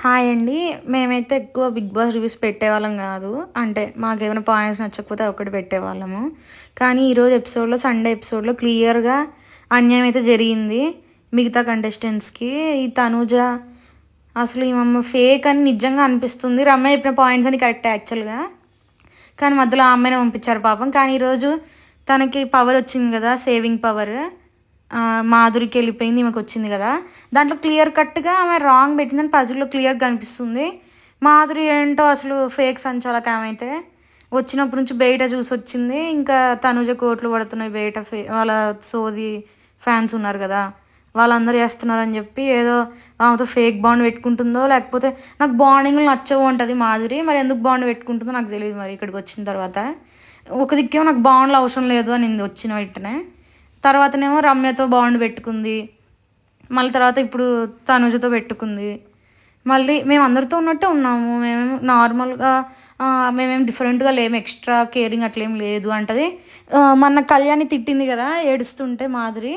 Hi అండి. మేమైతే ఎక్కువ 'బిగ్ బాస్' రివ్యూస్ పెట్టేవాళ్ళం గాదు. అంటే మాకేమైనా పాయింట్స్ నచ్చకపోతే ఒకటి పెట్టేవాళ్ళము. కానీ ఈరోజు ఎపిసోడ్‌లో సండే ఎపిసోడ్‌లో క్లియర్‌గా అన్యాయం అయితే జరిగింది మిగతా కంటెస్టెంట్స్‌కి. ఈ తనూజ అసలు ఈమె ఫేక్ అని నిజంగా అనిపిస్తుంది. రమ్య చెప్పిన పాయింట్స్ అన్ని కరెక్టే యాక్చువల్‌గా. కానీ మధ్యలో ఆ అమ్మాయినే పంపించారు పాపం. కానీ ఈరోజు తనకి పవర్ వచ్చింది కదా, సేవింగ్ పవర్. మాధురికి వెళ్ళిపోయింది, ఈమెకు వచ్చింది కదా. దాంట్లో క్లియర్ కట్గా ఆమె రాంగ్ పెట్టిందని పజిల్లో క్లియర్గా కనిపిస్తుంది. మాధురి ఏంటో అసలు ఫేక్ సంచాలక ఆమె అయితే వచ్చినప్పటి నుంచి బయట చూసి వచ్చింది. ఇంకా తనుజ కోట్లు పడుతున్నాయి బయట, వాళ్ళ సోది ఫ్యాన్స్ ఉన్నారు కదా, వాళ్ళందరూ చేస్తున్నారని చెప్పి ఏదో ఆమెతో ఫేక్ బాండ్ పెట్టుకుంటుందో, లేకపోతే నాకు బాండింగ్లు నచ్చవు ఉంటుంది మాధురి. మరి ఎందుకు బాండ్ పెట్టుకుంటుందో నాకు తెలియదు. మరి ఇక్కడికి వచ్చిన తర్వాత ఒక దిక్కేమో నాకు బాండ్లు అవసరం లేదు అని వచ్చిన వెంటనే, తర్వాతనేమో రమ్యతో బాండ్ పెట్టుకుంది, మళ్ళీ తర్వాత ఇప్పుడు తనుజతో పెట్టుకుంది. మళ్ళీ మేము అందరితో ఉన్నట్టే ఉన్నాము, మేమేమో నార్మల్గా, మేమేం డిఫరెంట్గా లేము, ఎక్స్ట్రా కేరింగ్ అట్లేం లేదు అంటది. మొన్న కళ్యాణి తిట్టింది కదా ఏడుస్తుంటే మాధురి,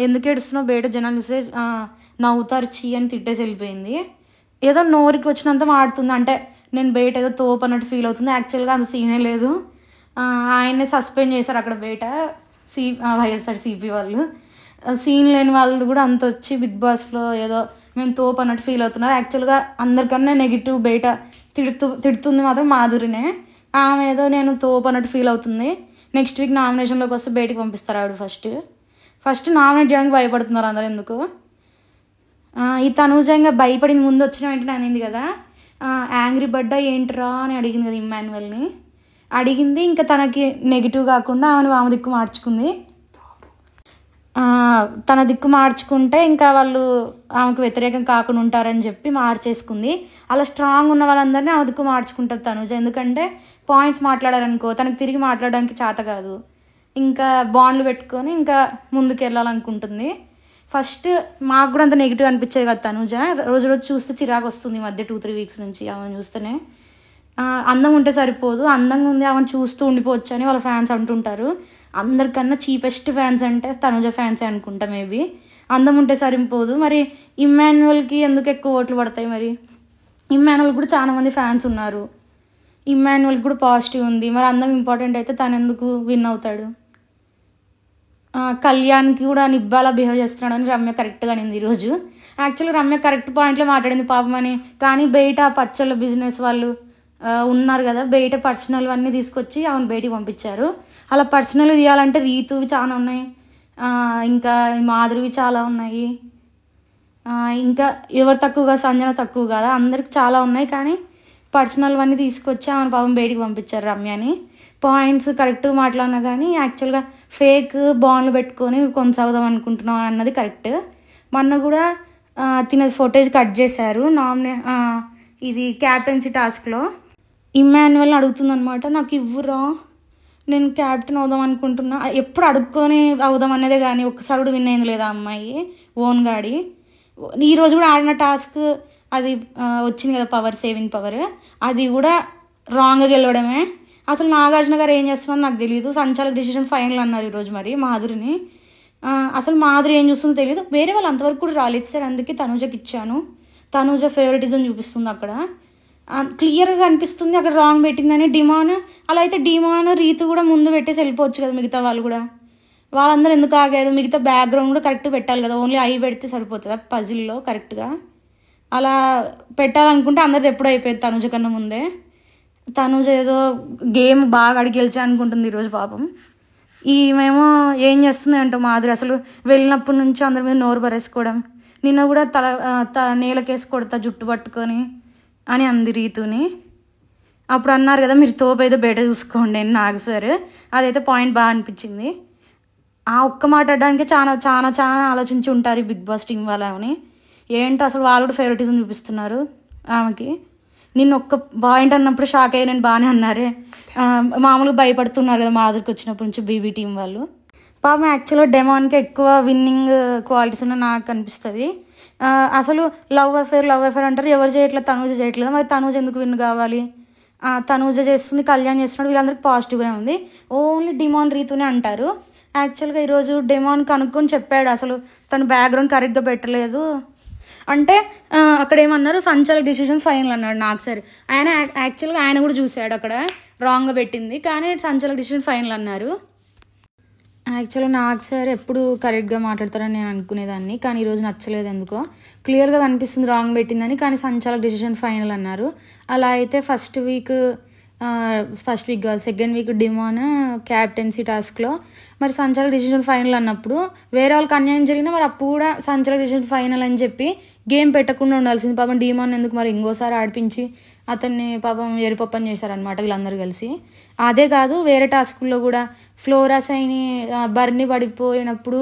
ఎందుకు ఏడుస్తున్నావు బయట జనాలు చూస్తే నవ్వుతారు చీ అని తిట్టేసి వెళ్ళిపోయింది. ఏదో నోరికి వచ్చినంత మాడుతుంది, అంటే నేను బయట ఏదో తోపు అన్నట్టు ఫీల్ అవుతుంది. యాక్చువల్గా అంత సీనే లేదు. ఆయన్నే సస్పెండ్ చేశారు అక్కడ బయట వైఎస్ఆర్సీపీ వాళ్ళు. సీన్ లేని వాళ్ళు కూడా అంత వచ్చి బిగ్ బాస్లో ఏదో మేము తోపు అన్నట్టు ఫీల్ అవుతున్నారు. యాక్చువల్గా అందరికన్నా నెగిటివ్ బయట తిడుతుంది మాత్రం మాధురినే. ఆమె ఏదో నేను తోపు అన్నట్టు ఫీల్ అవుతుంది. నెక్స్ట్ వీక్ నామినేషన్లోకి వస్తే బయటికి పంపిస్తారు ఆవిడ. ఫస్ట్ నామినేట్ చేయడానికి భయపడుతున్నారు అందరు ఎందుకు. ఈ తనూజంగా భయపడింది ముందు వచ్చిన వెంటనే అనింది కదా, యాంగ్రీ బర్డ్ ఏంట్రా అని అడిగింది కదా ఇమ్మాన్యువల్ని. అడిగింది, ఇంకా తనకి నెగిటివ్ కాకుండా ఆమె దిక్కు మార్చుకుంది. తన దిక్కు మార్చుకుంటే ఇంకా వాళ్ళు ఆమెకు వ్యతిరేకం కాకుండా ఉంటారని చెప్పి మార్చేసుకుంది. అలా స్ట్రాంగ్ ఉన్న వాళ్ళందరినీ ఆమె దిక్కు మార్చుకుంటుంది తనుజ. ఎందుకంటే పాయింట్స్ మాట్లాడారనుకో తనకు తిరిగి మాట్లాడడానికి చేత కాదు, ఇంకా బాండ్లు పెట్టుకొని ఇంకా ముందుకు వెళ్ళాలనుకుంటుంది. ఫస్ట్ మాకు కూడా అంత నెగిటివ్ అనిపించేది కదా తనుజ, రోజు రోజు చూస్తే చిరాకు వస్తుంది ఈ మధ్య 2-3 వీక్స్ నుంచి ఆమెను చూస్తేనే. అందం ఉంటే సరిపోదు, అందంగా ఉంది ఆమెను చూస్తూ ఉండిపోవచ్చు అని వాళ్ళ ఫ్యాన్స్ అంటుంటారు. అందరికన్నా చీపెస్ట్ ఫ్యాన్స్ అంటే తనుజ ఫ్యాన్సే అనుకుంటా మేబీ. అందం ఉంటే సరిపోదు, మరి ఇమ్మాన్యువల్కి ఎందుకు ఎక్కువ ఓట్లు పడతాయి? మరి ఇమ్మాన్యువల్ కూడా చాలామంది ఫ్యాన్స్ ఉన్నారు, ఇమ్మాన్యువల్కి కూడా పాజిటివ్ ఉంది. మరి అందం ఇంపార్టెంట్ అయితే తను ఎందుకు విన్ అవుతాడు? కళ్యాణ్కి కూడా నిబ్బాలా బిహేవ్ చేస్తున్నాడని రమ్య కరెక్ట్గా అనింది ఈరోజు. యాక్చువల్గా రమ్య కరెక్ట్ పాయింట్లో మాట్లాడింది పాపమని. కానీ బయట పచ్చళ్ళ బిజినెస్ వాళ్ళు ఉన్నారు కదా, బయట పర్సనల్ అన్నీ తీసుకొచ్చి ఆమెను బయటికి పంపించారు. అలా పర్సనల్ తీయాలంటే రీతువి చాలా ఉన్నాయి, ఇంకా మాధురివి చాలా ఉన్నాయి, ఇంకా ఎవరు తక్కువగా సంజన తక్కువ కదా, అందరికి చాలా ఉన్నాయి. కానీ పర్సనల్ అన్నీ తీసుకొచ్చి ఆమెను పాపం బయటికి పంపించారు రమ్యని. పాయింట్స్ కరెక్ట్గా మాట్లాడినా కానీ యాక్చువల్గా ఫేక్ బాండ్లు పెట్టుకొని కొనసాగుదాం అనుకుంటున్నాం అన్నది కరెక్ట్. మొన్న కూడా తినది ఫోటేజ్ కట్ చేశారు ఇది క్యాప్టెన్సీ టాస్క్లో. ఇమ్మాన్యువల్ని అడుగుతుంది అనమాట, నాకు ఇవ్వరా, నేను క్యాప్టెన్ అవుదాం అనుకుంటున్నా. ఎప్పుడు అడుక్కొని అవుదాం అనేదే కానీ ఒక్కసారి కూడా విన్ అయింది లేదా అమ్మాయి ఓన్ గాడి. ఈరోజు కూడా ఆడిన టాస్క్ అది వచ్చింది కదా పవర్, సేవింగ్ పవర్, అది కూడా రాంగ్గా గెలవడమే. అసలు నాగార్జున గారు ఏం చేస్తున్నారో నాకు తెలియదు. సంచాలక డిసిషన్ ఫైనల్ అన్నారు ఈరోజు మరి మాధురిని. అసలు మాధురి ఏం చూస్తుందో తెలియదు. వేరే వాళ్ళు అంతవరకు కూడా రాలేదు సార్, అందుకే తనూజకి ఇచ్చాను. తనూజ ఫేవరెటిజం చూపిస్తుంది అక్కడ, క్లియర్గా అనిపిస్తుంది అక్కడ రాంగ్ పెట్టిందని. డిమాన్ అలా అయితే డిమాన్ రీతు కూడా ముందు పెట్టేసి వెళ్ళిపోవచ్చు కదా, మిగతా వాళ్ళు కూడా. వాళ్ళందరూ ఎందుకు ఆగారు? మిగతా బ్యాక్గ్రౌండ్ కూడా కరెక్ట్ పెట్టాలి కదా, ఓన్లీ ఐ పెడితే సరిపోతుంది పజిల్లో కరెక్ట్గా. అలా పెట్టాలనుకుంటే అందరిది ఎప్పుడూ అయిపోయింది తనుజ కన్నా ముందే. తనుజ ఏదో గేమ్ బాగా అడిగి గెలిచా అనుకుంటుంది ఈరోజు పాపం. ఈమెమో ఏం చేస్తుంది అంటో మాధురి, అసలు వెళ్ళినప్పటి నుంచి అందరి మీద నోరు పరేసుకోవడం. నిన్న కూడా నేలకేసి కొడతా జుట్టు పట్టుకొని అని అంది రీతుని. అప్పుడు అన్నారు కదా మీరు తోపు అయితే బయట చూసుకోండి అని నాగ్ సార్, అదైతే పాయింట్ బాగా అనిపించింది. ఆ ఒక్క మాట్లాడడానికి చాలా చాలా చాలా ఆలోచించి ఉంటారు ఈ బిగ్ బాస్ టీం వాళ్ళని. ఏంటో అసలు వాళ్ళు కూడా ఫేవరెటిజం చూపిస్తున్నారు ఆమెకి. నిన్న ఒక్క పాయింట్ అన్నప్పుడు షాక్ అయ్యి నేను బాగానే అన్నారే, మామూలుగా భయపడుతున్నారు కదా మాధురికి వచ్చినప్పటి నుంచి బీబీ టీం వాళ్ళు. పాపం యాక్చువల్గా డెమాన్కి ఎక్కువ విన్నింగ్ క్వాలిటీస్ ఉన్న నాకు అనిపిస్తుంది. అసలు లవ్ అఫేర్ అంటారు, ఎవరు చేయట్లేదు, తనూజ చేయట్లేదు. మరి తనూజ ఎందుకు విన్ కావాలి? తనూజ చేస్తుంది, కళ్యాణ్ చేస్తున్నాడు, వీళ్ళందరికీ పాజిటివ్గానే ఉంది. ఓన్లీ డిమాన్ రీతునే అంటారు. యాక్చువల్గా ఈరోజు డెమాన్ కనుక్కొని చెప్పాడు, అసలు తను బ్యాక్గ్రౌండ్ కరెక్ట్గా పెట్టలేదు, అంటే అక్కడ ఏమన్నారు, సంచాలక్ డిసిషన్ ఫైనల్ అన్నాడు నాకు సార్. ఆయన యాక్చువల్గా ఆయన కూడా చూశాడు అక్కడ రాంగ్గా పెట్టింది, కానీ సంచాలక్ డిసిషన్ ఫైనల్ అన్నారు. యాక్చువల్గా నాకు సార్ ఎప్పుడు కరెక్ట్గా మాట్లాడతారని నేను అనుకునేదాన్ని, కానీ ఈరోజు నచ్చలేదు ఎందుకో. క్లియర్గా కనిపిస్తుంది రాంగ్ పెట్టిందని, కానీ సంచాలక్ డిసిషన్ ఫైనల్ అన్నారు. అలా అయితే ఫస్ట్ వీక్ కాదు, సెకండ్ వీక్ డిమాన్ క్యాప్టెన్సీ టాస్క్లో మరి సంచాలక్ డిసిషన్ ఫైనల్ అన్నప్పుడు వేరే వాళ్ళకి అన్యాయం జరిగినా మరి అప్పుడు కూడా సంచాలక్ డిసిషన్ ఫైనల్ అని చెప్పి గేమ్ పెట్టకుండా ఉండాల్సింది. పాపం డిమాన్ ఎందుకు మరి ఇంకోసారి ఆడిపించి అతన్ని పాపం ఎరుపప్పని చేశారనమాట వీళ్ళందరూ కలిసి. అదే కాదు, వేరే టాస్క్లో కూడా ఫ్లోరాసైని బర్నీ పడిపోయినప్పుడు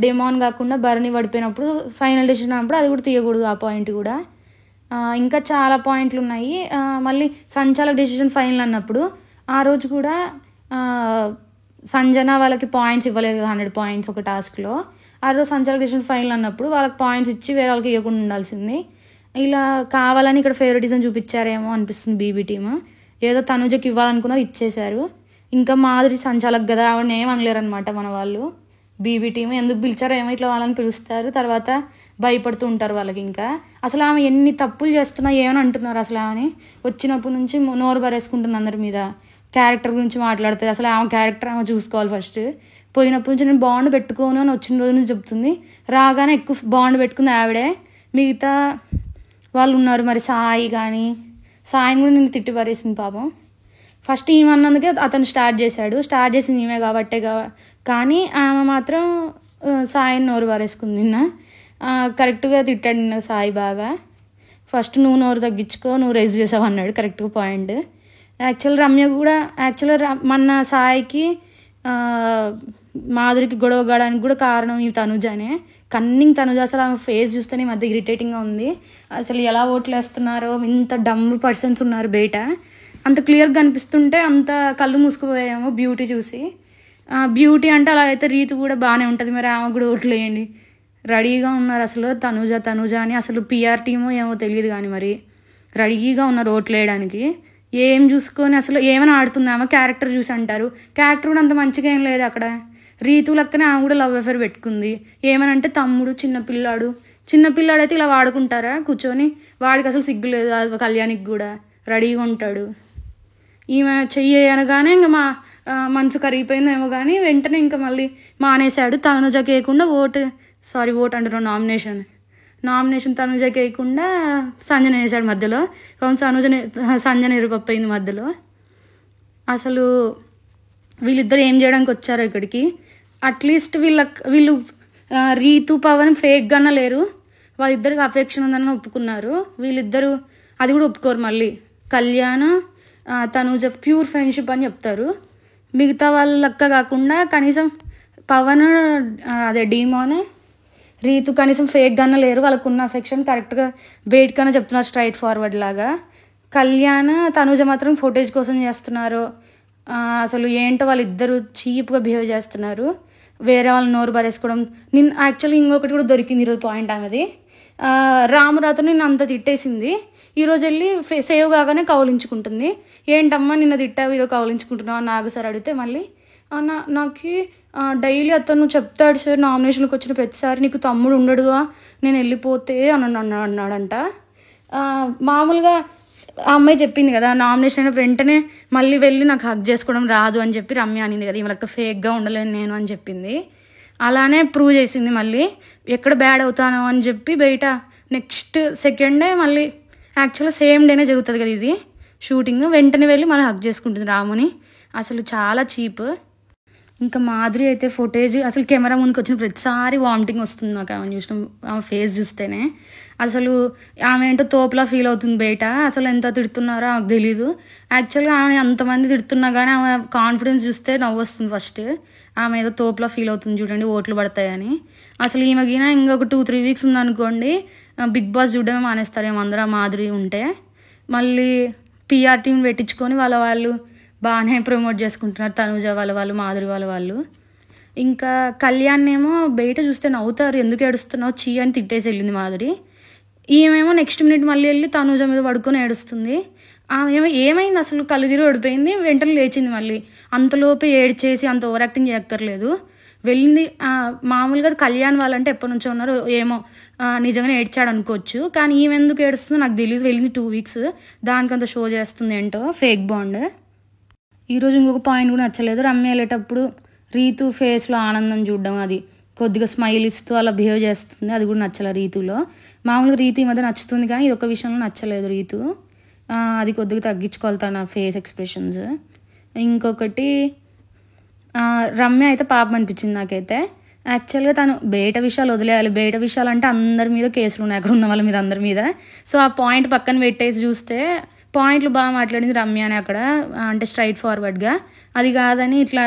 డిమాన్ కాకుండా బర్నీ పడిపోయినప్పుడు ఫైనల్ డిసిషన్ అన్నప్పుడు అది కూడా తీయకూడదు, ఆ పాయింట్ కూడా. ఇంకా చాలా పాయింట్లు ఉన్నాయి. మళ్ళీ సంచాలక్ డిసిషన్ ఫైనల్ అన్నప్పుడు ఆ రోజు కూడా సంజన వాళ్ళకి పాయింట్స్ ఇవ్వలేదు, 100 పాయింట్స్ ఒక టాస్క్లో. ఆ రోజు సంచాలక్ డిసిషన్ ఫైనల్ అన్నప్పుడు వాళ్ళకి పాయింట్స్ ఇచ్చి వేరే వాళ్ళకి ఇవ్వకుండా ఉండాల్సింది. ఇలా కావాలని ఇక్కడ ఫేవరెటిజం చూపించారేమో అనిపిస్తుంది బీబీ టీమ్. ఏదో తనుజకి ఇవ్వాలనుకున్నారు, ఇచ్చేశారు. ఇంకా మాదిరి సంచాలక్ కదా, ఆవిడని ఏమనలేరు అనమాట మన వాళ్ళు. బీబీ టీమ్ ఎందుకు పిలిచారో ఏమో, ఇట్లా వాళ్ళని పిలుస్తారు, తర్వాత భయపడుతూ ఉంటారు వాళ్ళకి. ఇంకా అసలు ఆమె ఎన్ని తప్పులు చేస్తున్నా ఏమని అంటున్నారు అసలు. ఆమెని వచ్చినప్పటి నుంచి నోరు బరేసుకుంటుంది అందరి మీద, క్యారెక్టర్ గురించి మాట్లాడుతుంది. అసలు ఆమె క్యారెక్టర్ ఆమె చూసుకోవాలి ఫస్ట్. పోయినప్పటి నుంచి నేను బాండ్ పెట్టుకోను అని వచ్చిన రోజు నుంచి చెప్తుంది, రాగానే ఎక్కువ బాండ్ పెట్టుకుంది ఆవిడే. మిగతా వాళ్ళు ఉన్నారు మరి, సాయి కానీ, సాయిని కూడా నేను తిట్టి పరేసింది పాపం. ఫస్ట్ ఈమె అన్నందుకే అతను స్టార్ట్ చేసింది ఈమె కాబట్టే. కానీ ఆమె మాత్రం సాయిని నోరు పారేసుకుంది నిన్న. కరెక్ట్గా తిట్టాడు నిన్న సాయి బాగా. ఫస్ట్ నువ్వు నోరు తగ్గించుకో, నువ్వు రైజ్ చేసావు అన్నాడు కరెక్ట్గా పాయింట్. యాక్చువల్గా మన సాయికి మాధురికి గొడవ కావడానికి కూడా కారణం ఈ తనుజనే. కన్నింగ్ తనుజ, అసలు ఆమె ఫేస్ చూస్తేనే ఈ మధ్య ఇరిటేటింగ్గా ఉంది. అసలు ఎలా ఓట్లు వేస్తున్నారో, ఇంత డమ్ పర్సన్స్ ఉన్నారు బయట. అంత క్లియర్గా కనిపిస్తుంటే అంత కళ్ళు మూసుకుపోయాము బ్యూటీ చూసి. బ్యూటీ అంటే అలా అయితే రీతు కూడా బాగానే ఉంటుంది, మరి ఆమె కూడా ఓట్లు వేయండి. రెడీగా ఉన్నారు అసలు తనుజ అని. అసలు పిఆర్ టీమో ఏమో తెలియదు కానీ మరి రెడీగా ఉన్నారు ఓట్లు వేయడానికి. ఏం చూసుకొని అసలు ఏమైనా ఆడుతుంది ఆమె, క్యారెక్టర్ చూసి అంటారు. క్యారెక్టర్ కూడా అంత మంచిగా ఏం లేదు అక్కడ. రీతు లెక్కనే ఆమె కూడా లవ్ అఫేర్ పెట్టుకుంది. ఏమనంటే తమ్ముడు చిన్నపిల్లాడైతే ఇలా వాడుకుంటారా కూర్చొని, వాడికి అసలు సిగ్గు లేదు. కళ్యాణికి కూడా రెడీగా ఉంటాడు. ఈమె చెయ్యి అనగానే ఇంకా మనసు కరిగిపోయిందేమో కానీ వెంటనే ఇంకా మళ్ళీ మానేశాడు. తనుజకి వేయకుండా ఓటు అంటారు నామినేషన్ తనుజకి వేయకుండా సంజన వేసాడు మధ్యలో. సంజన ఎరుపైంది మధ్యలో. అసలు వీళ్ళిద్దరు ఏం చేయడానికి వచ్చారో ఇక్కడికి. అట్లీస్ట్ వీళ్ళు రీతు పవన్ ఫేక్గానే లేరు, వాళ్ళిద్దరికి అఫెక్షన్ ఉందని ఒప్పుకున్నారు. వీళ్ళిద్దరూ అది కూడా ఒప్పుకోరు. మళ్ళీ కళ్యాణ్ తనుజ ప్యూర్ ఫ్రెండ్షిప్ అని చెప్తారు. మిగతా వాళ్ళ లెక్క కాకుండా కనీసం పవన్ డిమాన్ రీతు కనీసం ఫేక్గానే లేరు, వాళ్ళకు ఉన్న అఫెక్షన్ కరెక్ట్గా బయటకన్నా చెప్తున్నారు స్ట్రైట్ ఫార్వర్డ్ లాగా. కళ్యాణ్ తనుజ మాత్రం ఫుటేజ్ కోసం చేస్తున్నారు. అసలు ఏంటో వాళ్ళిద్దరూ చీప్గా బిహేవ్ చేస్తున్నారు, వేరే వాళ్ళని నోరు బరేసుకోవడం. యాక్చువల్లీ ఇంకొకటి కూడా దొరికింది ఈరోజు పాయింట్ ఆమెది. రామురాతో నిన్న అంత తిట్టేసింది, ఈరోజు వెళ్ళి సేవ్ కాగానే కౌలించుకుంటుంది. ఏంటమ్మా నిన్న తిట్టావు ఈరోజు కౌలించుకుంటున్నావు అని నాగు సార్ అడిగితే మళ్ళీ నాకు డైలీ అతను చెప్తాడు సార్, నామినేషన్కి వచ్చిన ప్రతిసారి నీకు తమ్ముడు ఉండడుగా నేను వెళ్ళిపోతే అన్నాడంట. మామూలుగా ఆ అమ్మాయి చెప్పింది కదా నామినేషన్ అయిన వెంటనే మళ్ళీ వెళ్ళి నాకు హక్ చేసుకోవడం రాదు అని చెప్పి రమ్య అనింది కదా, ఈమె ఫేక్గా ఉండలేను నేను అని చెప్పింది. అలానే ప్రూవ్ చేసింది. మళ్ళీ ఎక్కడ బ్యాడ్ అవుతానో అని చెప్పి బయట నెక్స్ట్ సెకండే మళ్ళీ యాక్చువల్గా సేమ్ డేనే జరుగుతుంది కదా ఇది షూటింగ్, వెంటనే వెళ్ళి మళ్ళీ హక్ చేసుకుంటుంది రాముని. అసలు చాలా చీప్. ఇంకా మాధురి అయితే ఫుటేజ్ అసలు కెమెరా ముందుకు వచ్చిన ప్రతిసారి వామిటింగ్ వస్తుంది నాకు ఆమె చూసిన, ఆమె ఫేస్ చూస్తేనే. అసలు ఆమె ఏంటో తోపులా ఫీల్ అవుతుంది బయట. అసలు ఎంత తిడుతున్నారో ఆమెకు తెలీదు. యాక్చువల్గా ఆమె అంతమంది తిడుతున్నా కానీ ఆమె కాన్ఫిడెన్స్ చూస్తే నవ్వు వస్తుంది ఫస్ట్. ఆమె ఏదో తోపులా ఫీల్ అవుతుంది చూడండి ఓట్లు పడతాయని. అసలు ఈమెగిన ఇంకొక 2-3 వీక్స్ ఉందనుకోండి బిగ్ బాస్ చూడడమే మానేస్తారేమో అందరూ మాధురి ఉంటే. మళ్ళీ పిఆర్ టీం పెట్టించుకొని వాళ్ళు బాగానే ప్రమోట్ చేసుకుంటున్నారు తనుజ వాళ్ళు మాధురి వాళ్ళు. ఇంకా కళ్యాణ్ ఏమో బయట చూస్తే నవ్వుతారు, ఎందుకు ఏడుస్తున్నావు చీ అని తిట్టేసి వెళ్ళింది మాధురి. ఈమెమో నెక్స్ట్ మినిట్ మళ్ళీ వెళ్ళి తనుజ మీద పడుకొని ఏడుస్తుంది. ఆమె ఏమైంది అసలు, కళ్ళు తిరిగి ఓడిపోయింది, వెంటనే లేచింది మళ్ళీ. అంతలోపే ఏడ్చేసి అంత ఓవర్ యాక్టింగ్ చేయక్కర్లేదు. వెళ్ళింది. మామూలుగా కళ్యాణ్ వాళ్ళంటే ఎప్పటి నుంచో ఉన్నారు, ఏమో నిజంగానే ఏడ్చాడు అనుకోవచ్చు. కానీ ఈమె ఎందుకు ఏడుస్తుందో నాకు తెలియదు. వెళ్ళింది 2 వీక్స్, దానికంత షో చేస్తుంది ఏంటో ఫేక్ బాండ్. ఈరోజు ఇంకొక పాయింట్ కూడా నచ్చలేదు. రమ్య వెళ్ళేటప్పుడు రీతు ఫేస్లో ఆనందం చూడడం, అది కొద్దిగా స్మైల్ ఇస్తూ అలా బిహేవ్ చేస్తుంది, అది కూడా నచ్చలేదు రీతులో. మామూలుగా రీతు ఈ మధ్య నచ్చుతుంది కానీ ఇది ఒక విషయంలో నచ్చలేదు రీతు. అది కొద్దిగా తగ్గించుకోవాలి తన ఫేస్ ఎక్స్ప్రెషన్స్. ఇంకొకటి రమ్య అయితే పాపం అనిపించింది నాకైతే. యాక్చువల్గా తను బయట విషయాలు వదిలేయాలి. బయట విషయాలు అంటే అందరి మీద కేసులు ఉన్నాయి, అక్కడ ఉన్న వాళ్ళ మీద అందరి మీద. సో ఆ పాయింట్ పక్కన పెట్టేసి చూస్తే పాయింట్లు బాగా మాట్లాడింది రమ్య అని అక్కడ, అంటే స్ట్రైట్ ఫార్వర్డ్గా. అది కాదని ఇట్లా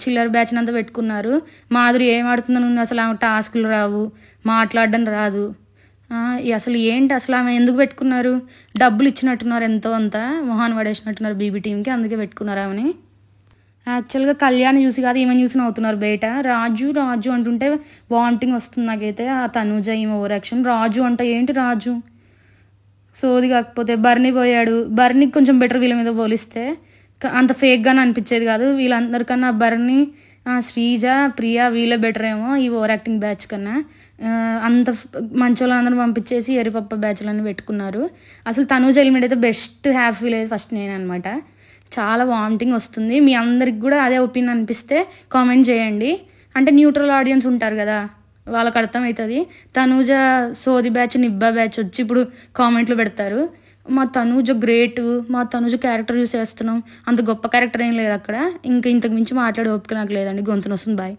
చిల్లర బ్యాచ్ అంతా పెట్టుకున్నారు. మాధురి ఏం ఆడుతుందని ఉంది, అసలు ఆమె టాస్కులు రావు, మాట్లాడడం రాదు. అసలు ఏంటి అసలు ఆమె ఎందుకు పెట్టుకున్నారు? డబ్బులు ఇచ్చినట్టున్నారు ఎంతో అంత, మొహాన్ పడేసినట్టున్నారు బీబీ టీంకి, అందుకే పెట్టుకున్నారు ఆమెని. యాక్చువల్గా కళ్యాణ్ చూసి కాదు ఈమె చూసి నవ్వుతున్నారు బయట. రాజు రాజు అంటుంటే వామిటింగ్ వస్తుంది నాకైతే. ఆ తనుజ ఈమె ఓవర్ యాక్షన్. రాజు అంటే ఏంటి రాజు, సోది. కాకపోతే బర్నీ పోయాడు, బర్నీకి కొంచెం బెటర్ వీళ్ళ మీద పోలిస్తే. అంత ఫేక్గానే అనిపించేది కాదు. వీళ్ళందరికన్నా బర్నీ, శ్రీజ, ప్రియా వీళ్ళే బెటర్ ఏమో ఈ ఓవర్ యాక్టింగ్ బ్యాచ్ కన్నా. అంత మంచి వాళ్ళందరూ పంపించేసి ఎరిపప్ప బ్యాచ్లన్నీ పెట్టుకున్నారు. అసలు తనుజ ఎలిమెంట్ అయితే బెస్ట్ హ్యాపీ ఫీల్ అయ్యేది ఫస్ట్ నేను అనమాట. చాలా వామిటింగ్ వస్తుంది. మీ అందరికి కూడా అదే ఒపీనియన్ అనిపిస్తే కామెంట్ చేయండి. అంటే న్యూట్రల్ ఆడియన్స్ ఉంటారు కదా, వాళ్ళకి అర్థమవుతుంది. తనూజ సోది బ్యాచ్, నిబ్బా బ్యాచ్ వచ్చి ఇప్పుడు కామెంట్లు పెడతారు, మా తనూజ గ్రేట్, మా తనూజ క్యారెక్టర్ చూసి వేస్తున్నాం, అంత గొప్ప క్యారెక్టర్ ఏం లేదు అక్కడ. ఇంకా ఇంతకు మించి మాట్లాడే ఓపిక నాకు లేదండి, గొంతు నొస్తుంది. బాయ్.